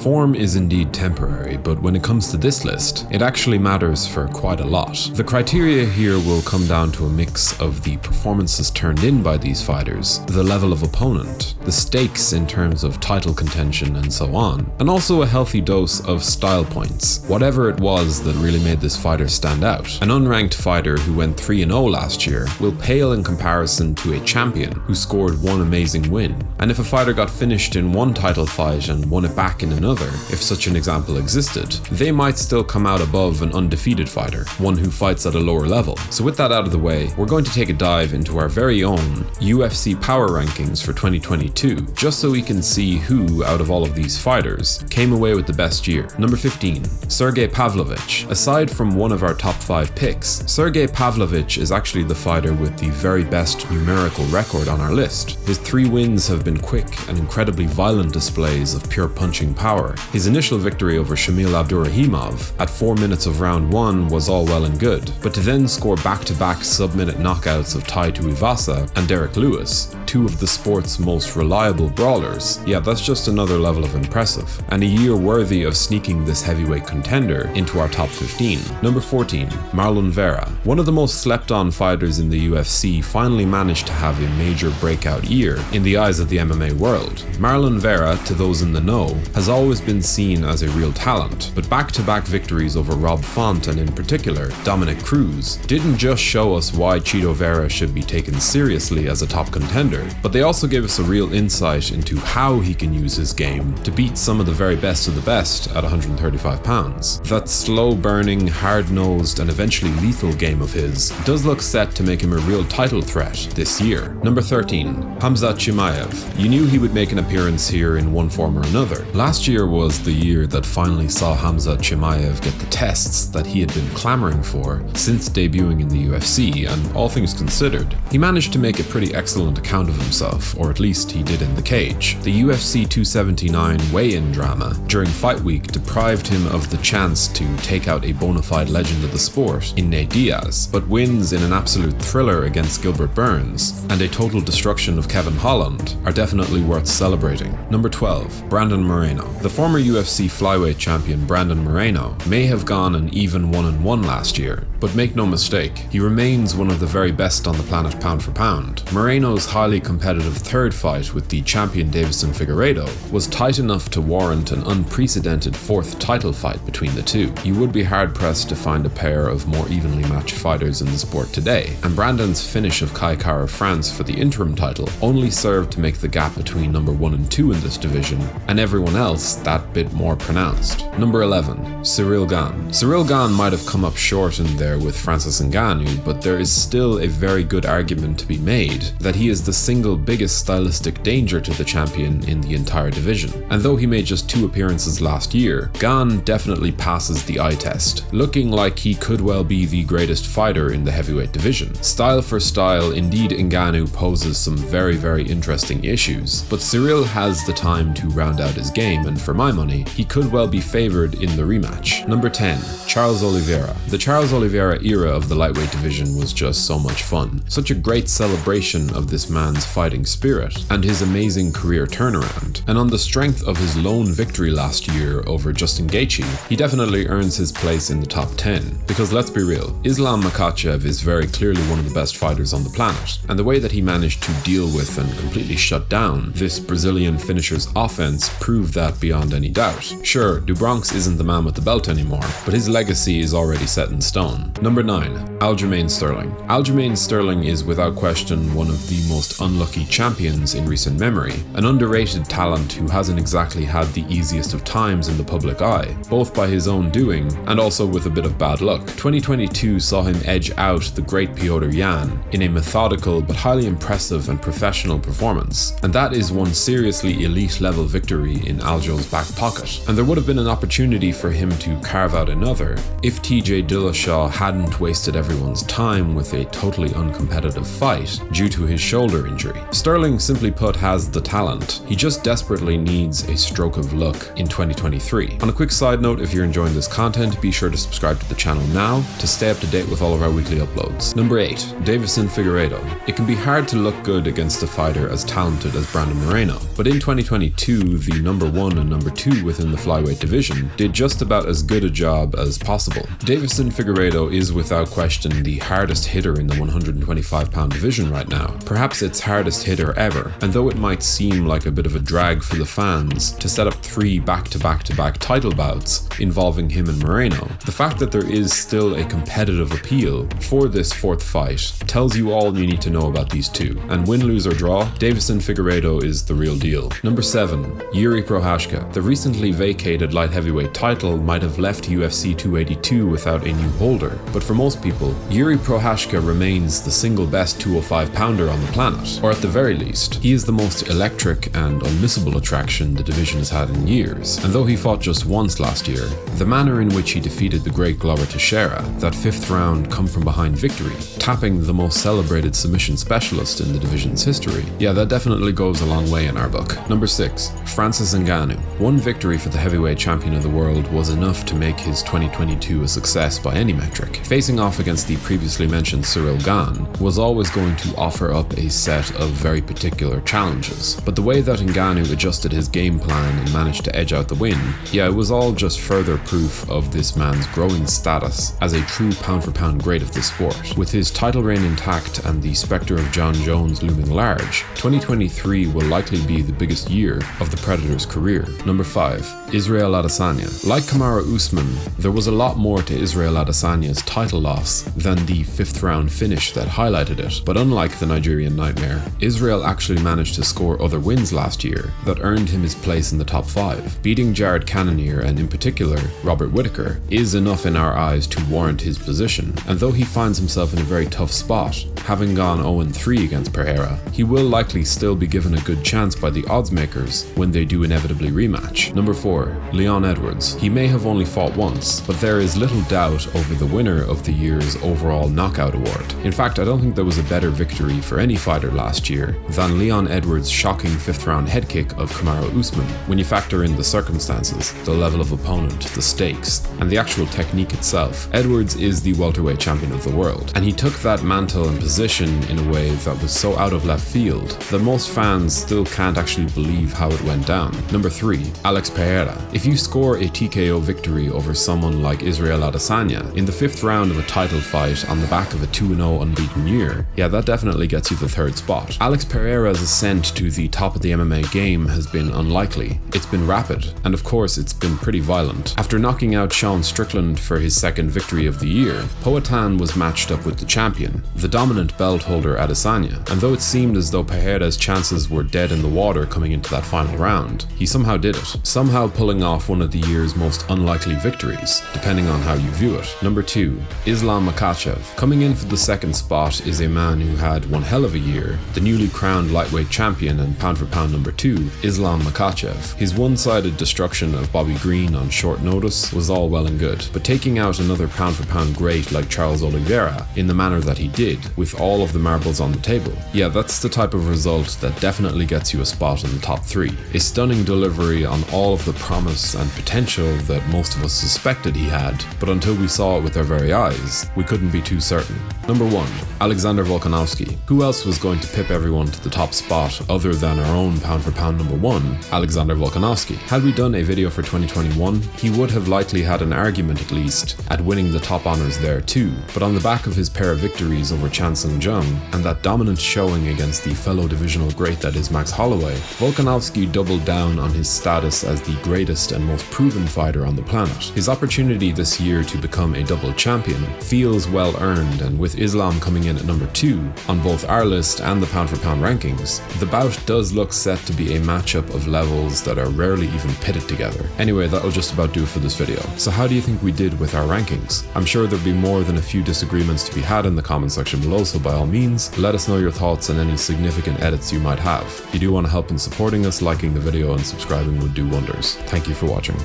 Form is indeed temporary, but when it comes to this list, it actually matters for quite a lot. The criteria here will come down to a mix of the performances turned in by these fighters, the level of opponent, the stakes in terms of title contention and so on, and also a healthy dose of style points, whatever it was that really made this fighter stand out. An unranked fighter who went 3-0 last year will pale in comparison to a champion who scored one amazing win. And if a fighter got finished in one title fight and won it back in another, if such an example existed, they might still come out above an undefeated fighter, one who fights at a lower level. So with that out of the way, we're going to take a dive into our very own UFC Power Rankings for 2022, just so we can see who, out of all of these fighters, came away with the best year. Number 15, Sergey Pavlovich. Aside from one of our top 5 picks, Sergey Pavlovich is actually the fighter with the very best numerical record on our list. His 3 wins have been quick and incredibly violent displays of pure punching power. His initial victory over Shamil Abdurrahimov at 4 minutes of round 1 was all well and good, but to then score back-to-back sub-minute knockouts of Tai Tuivasa and Derek Lewis, 2 of the sport's most reliable brawlers, yeah, that's just another level of impressive, and a year worthy of sneaking this heavyweight contender into our top 15. Number 14, Marlon Vera. One of the most slept-on fighters in the UFC finally managed to have a major breakout year in the eyes of the MMA world. Marlon Vera, to those in the know, has always been seen as a real talent, but back-to-back victories over Rob Font and in particular Dominic Cruz didn't just show us why Chito Vera should be taken seriously as a top contender, but they also gave us a real insight into how he can use his game to beat some of the very best of the best at 135 pounds. That slow-burning, hard-nosed and eventually lethal game of his does look set to make him a real title threat this year. Number 13, Hamza Chimaev. You knew he would make an appearance here in one form or another. Last year was the year that finally saw Hamza Chimaev get the tests that he had been clamoring for since debuting in the UFC, and all things considered, he managed to make a pretty excellent account of himself, or at least he did in the cage. The UFC 279 weigh-in drama during fight week deprived him of the chance to take out a bona fide legend of the sport in Nate Diaz, but wins in an absolute thriller against Gilbert Burns and a total destruction of Kevin Holland are definitely worth celebrating. Number 12, Brandon Moreno. The former UFC flyweight champion Brandon Moreno may have gone an even 1-1 last year, but make no mistake, he remains one of the very best on the planet pound for pound. Moreno's highly competitive third fight with the champion Davison Figueredo was tight enough to warrant an unprecedented 4th title fight between the two. You would be hard-pressed to find a pair of more evenly matched fighters in the sport today, and Brandon's finish of Kai Kara France for the interim title only served to make the gap between number 1 and 2 in this division and everyone else that bit more pronounced. Number 11, Cyril Gone. Cyril Gone might have come up short in there with Francis Ngannou, but there is still a very good argument to be made that he is the single biggest stylistic danger to the champion in the entire division. And though he made just 2 appearances last year, Gone definitely passes the eye test, looking like he could well be the greatest fighter in the heavyweight division. Style for style, indeed Ngannou poses some very, very interesting issues, but Cyril has the time to round out his game, and for my money, he could well be favoured in the rematch. Number 10, Charles Oliveira. The Charles Oliveira era of the lightweight division was just so much fun. Such a great celebration of this man's fighting spirit and his amazing career turnaround. And on the strength of his lone victory last year over Justin Gaethje, he definitely earns his place in the top 10. Because let's be real, Islam Makhachev is very clearly one of the best fighters on the planet, and the way that he managed to deal with and completely shut down this Brazilian finisher's offense proved that beyond any doubt. Sure, Dubronx isn't the man with the belt anymore, but his legacy is already set in stone. Number 9, Aljamain Sterling. Aljamain Sterling is without question one of the most unlucky champions in recent memory, an underrated talent who hasn't exactly had the easiest of times in the public eye, both by his own doing and also with a bit of bad luck. 2022 saw him edge out the great Piotr Jan in a methodical but highly impressive and professional performance, and that is one seriously elite level victory in Aljo's back pocket, and there would have been an opportunity for him to carve out another if TJ Dillashaw hadn't wasted everyone's time with a totally uncompetitive fight due to his shoulder injury. Sterling, simply put, has the talent. He just desperately needs a stroke of luck in 2023. On a quick side note, if you're enjoying this content, be sure to subscribe to the channel now to stay up to date with all of our weekly uploads. Number 8. Davison Figueredo. It can be hard to look good against a fighter as talented as Brandon Moreno, but in 2022, the number 1 and number 2 within the flyweight division did just about as good a job as possible. Davison Figueredo is without question the hardest hitter in the 125-pound division right now, perhaps its hardest hitter ever, and though it might seem like a bit of a drag for the fans to set up 3 back-to-back-to-back title bouts involving him and Moreno, the fact that there is still a competitive appeal for this 4th fight tells you all you need to know about these two, and win, lose or draw, Davison Figueredo is the real deal. Number 7. Yuri Prohaska. The recently vacated light heavyweight title might have left UFC 282 without a new holder, but for most people, Yuri Prohaska remains the single best 205-pounder on the planet, or at the very least, he is the most electric and unmissable attraction the division has had in years, and though he fought just once last year, the manner in which he defeated the great Glover Teixeira, that 5th round come-from-behind victory, tapping the most celebrated submission specialist in the division's history, yeah, that definitely goes a long way in our book. Number 6. Francis Ngannou. One victory for the heavyweight champion of the world was enough to make his 2022 a success by any metric. Facing off against the previously mentioned Cyril Gone was always going to offer up a set of very particular challenges, but the way that Ngannou adjusted his game plan and managed to edge out the win, yeah, it was all just further proof of this man's growing status as a true pound-for-pound great of the sport. With his title reign intact and the spectre of John Jones looming large, 2023 will likely be the biggest year of the Predator's career. Number 5. Israel Adesanya. Like Kamaru Usman, there was a lot more to Israel Adesanya's title loss than the 5th round finish that highlighted it, but unlike the Nigerian Nightmare, Israel actually managed to score other wins last year that earned him his place in the top 5. Beating Jared Cannonier, and in particular Robert Whittaker, is enough in our eyes to warrant his position, and though he finds himself in a very tough spot, having gone 0-3 against Pereira, he will likely still be given a good chance by the odds makers when they do inevitably rematch. Number 4. Leon Edwards. He may have only fought once, but there is little doubt over the winner of the year's overall knockout award. In fact, I don't think there was a better victory for any fighter last year than Leon Edwards' shocking 5th round head kick of Kamaru Usman, when you factor in the circumstances, the level of opponent, the stakes, and the actual technique itself. Edwards is the welterweight champion of the world, and he took that mantle and position in a way that was so out of left field that most fans still can't actually believe how it went down. Number 3. Alex Pereira. If you score a TKO victory over someone like Israel Adesanya in the 5th round of a title fight on the back of a 2-0 unbeaten year, yeah, that definitely gets you the 3rd spot. Alex Pereira's ascent to the top of the MMA game has been unlikely. It's been rapid, and of course it's been pretty violent. After knocking out Sean Strickland for his 2nd victory of the year, Poatan was matched up with the champion, the dominant belt holder Adesanya, and though it seemed as though Pereira's chances were dead in the water coming into that final round, he somehow did it, somehow pulling off one of the year's most unlikely victories, depending on how you view it. Number 2. Islam Makhachev. Coming in for the 2nd spot is a man who had one hell of a year, the newly crowned lightweight champion and pound-for-pound number 2, Islam Makhachev. His one-sided destruction of Bobby Green on short notice was all well and good, but taking out another pound-for-pound great like Charles Oliveira in the manner that he did, with all of the marbles on the table, yeah, that's the type of result that definitely gets you a spot in the top 3. A stunning delivery on all of the promise and potential that most of us suspected he had, but until we saw it with our very eyes, we couldn't be too certain. Number 1. Alexander Volkanovski. Who else was going to pip everyone to the top spot other than our own pound-for-pound number 1, Alexander Volkanovski? Had we done a video for 2021, he would have likely had an argument at least at winning the top honors there too, but on the back of his pair of victories over Chan Sung Jung and that dominant showing against the fellow divisional great that is Max Holloway, Volkanovski doubled down on his status as the greatest and most proven fighter on the planet. His opportunity this year to become a double champion feels well earned, and with Islam coming in at number 2 on both our list and the pound-for-pound rankings, the bout does look set to be a matchup of levels that are rarely even pitted together. Anyway, that'll just about do it for this video. So how do you think we did with our rankings? I'm sure there'll be more than a few disagreements to be had in the comment section below, so by all means, let us know your thoughts and any significant edits you might have. If you do want to help in supporting us, liking the video and subscribing would do wonders. Thank you for watching.